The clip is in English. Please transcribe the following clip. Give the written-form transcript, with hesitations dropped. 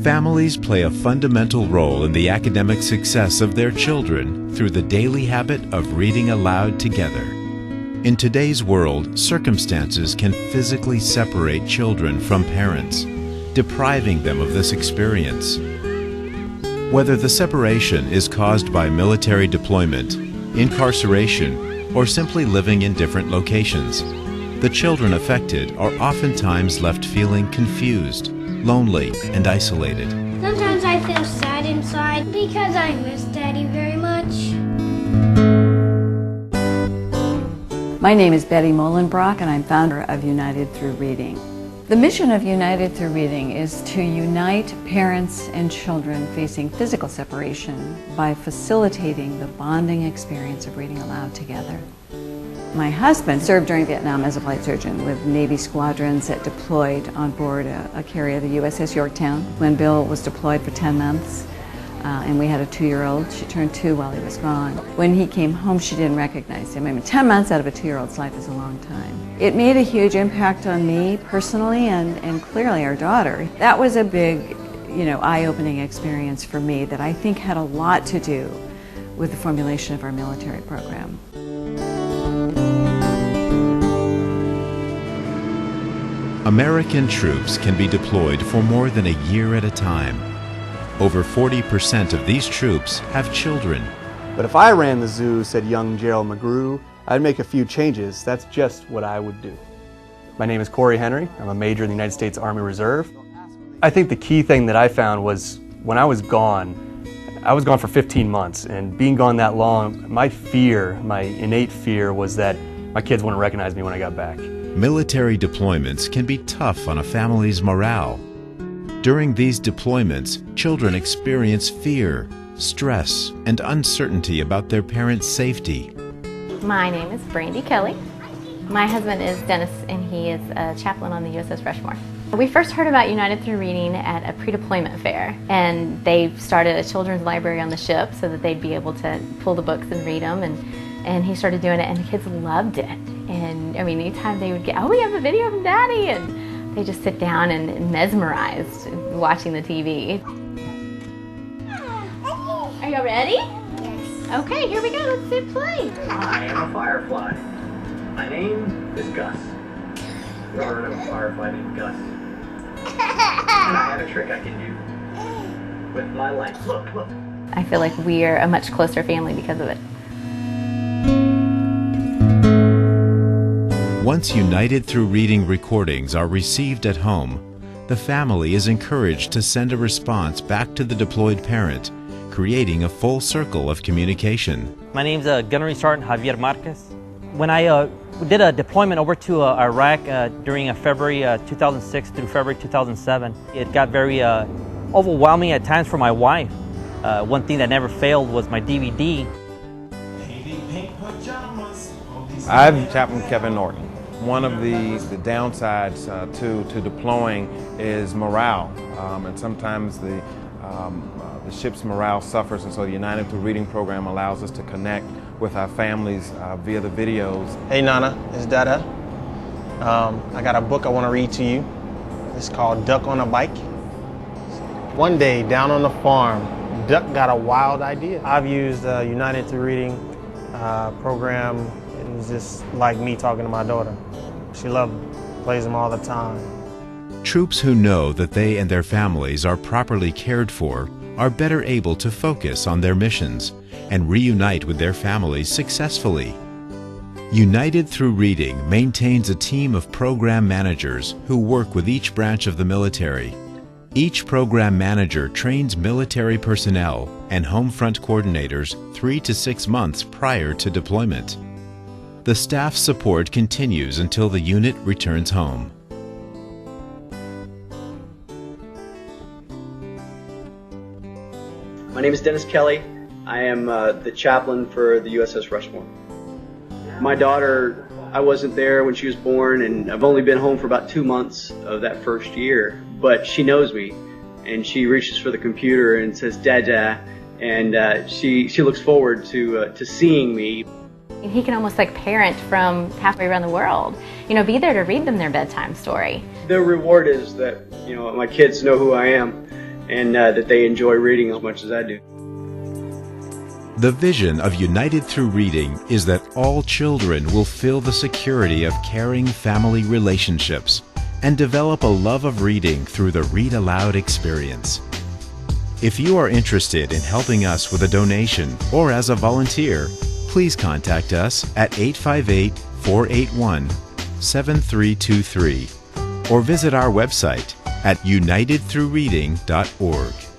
Families play a fundamental role in the academic success of their children through the daily habit of reading aloud together. In today's world, circumstances can physically separate children from parents, depriving them of this experience. Whether the separation is caused by military deployment, incarceration, or simply living in different locations, the children affected are oftentimes left feeling confused, lonely, and isolated. Sometimes I feel sad inside because I miss Daddy very much. My name is Betty Molenbrock, and I'm founder of United Through Reading. The mission of United Through Reading is to unite parents and children facing physical separation by facilitating the bonding experience of reading aloud together. My husband served during Vietnam as a flight surgeon with Navy squadrons that deployed on board a carrier, the USS Yorktown. When Bill was deployed for 10 months, and we had a 2-year-old, she turned 2 while he was gone. When he came home, she didn't recognize him. I mean, 10 months out of a 2-year-old's life is a long time. It made a huge impact on me personally and clearly our daughter. That was a big, eye-opening experience for me that I think had a lot to do with the formulation of our military program. American troops can be deployed for more than a year at a time. Over 40% of these troops have children. But if I ran the zoo, said young Gerald McGrew, I'd make a few changes. That's just what I would do. My name is Corey Henry. I'm a major in the United States Army Reserve. I think the key thing that I found was when I was gone for 15 months, and being gone that long, my innate fear was that my kids wouldn't recognize me when I got back. Military deployments can be tough on a family's morale. During these deployments, children experience fear, stress, and uncertainty about their parents' safety. My name is Brandy Kelly. My husband is Dennis, and he is a chaplain on the USS Rushmore. We first heard about United Through Reading at a pre-deployment fair, and they started a children's library on the ship so that they'd be able to pull the books and read them, and he started doing it, and the kids loved it. And I mean, anytime they would get, oh, we have a video from Daddy, and they just sit down and mesmerized watching the TV. Are you ready? Yes. Okay, here we go. Let's hit play. I am a firefly. My name is Gus. You ever heard of a firefly named Gus? And I have a trick I can do with my light. Look. I feel like we are a much closer family because of it. Once United Through Reading recordings are received at home, the family is encouraged to send a response back to the deployed parent, creating a full circle of communication. My name's Gunnery Sergeant Javier Marquez. When I did a deployment over to Iraq during February 2006 through February 2007, it got very overwhelming at times for my wife. One thing that never failed was my DVD. I'm Chaplain Kevin Norton. One of the downsides to deploying is morale, and sometimes the ship's morale suffers, and so the United Through Reading program allows us to connect with our families via the videos. Hey Nana, it's Dada. I got a book I want to read to you. It's called Duck on a Bike. One day down on the farm, Duck got a wild idea. I've used United Through Reading program. It was just like me talking to my daughter. She plays them all the time. Troops who know that they and their families are properly cared for are better able to focus on their missions and reunite with their families successfully. United Through Reading maintains a team of program managers who work with each branch of the military. Each program manager trains military personnel and home front coordinators 3 to 6 months prior to deployment. The staff support continues until the unit returns home. My name is Dennis Kelly. I am the chaplain for the USS Rushmore. My daughter, I wasn't there when she was born, and I've only been home for about 2 months of that first year, but she knows me, and she reaches for the computer and says, Dada, and she looks forward to seeing me. He can almost like parent from halfway around the world, be there to read them their bedtime story. The reward is that, my kids know who I am, and that they enjoy reading as much as I do. The vision of United Through Reading is that all children will feel the security of caring family relationships and develop a love of reading through the Read Aloud experience. If you are interested in helping us with a donation or as a volunteer, please contact us at 858-481-7323 or visit our website at unitedthroughreading.org.